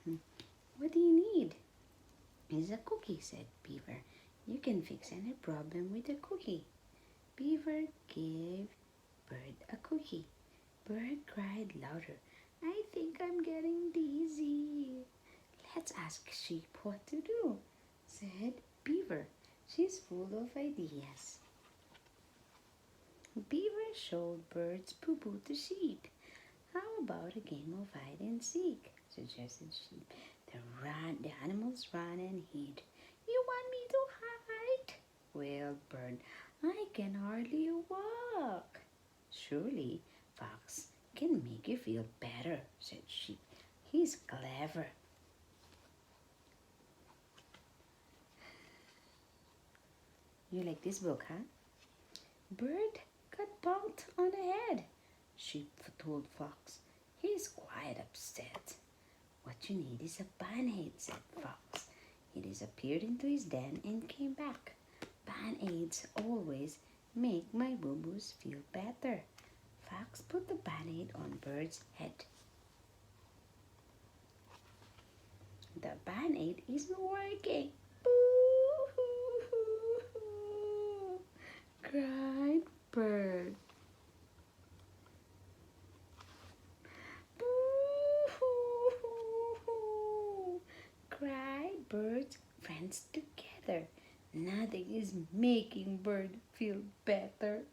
What do you need? Is a cookie, said Beaver. You can fix any problem with a cookie. Beaver gave Bird a cookie. Bird cried louder. I think I'm getting dizzy. Let's ask Sheep what to do, said Beaver. She's full of ideas. Beaver showed Bird's poo-poo to Sheep. How about a game of hide and seek? Suggested Sheep. The animals ran and hid. You want me to hide? Wailed Bird. I can hardly walk. Surely Fox can make you feel better, said Sheep. He's clever. You like this book, huh? Bird got bonked on the head, Sheep told Fox. He's quite upset. What you need is a band-aid, said Fox. He disappeared into his den and came back. Band-aids always make my boo-boos feel better. Fox put the band-aid on Bird's head. The band-aid isn't working. Boo-hoo-hoo-hoo, cried Bird. Boo-hoo-hoo-hoo, cried Bird's friends together. Nothing is making Bird feel better.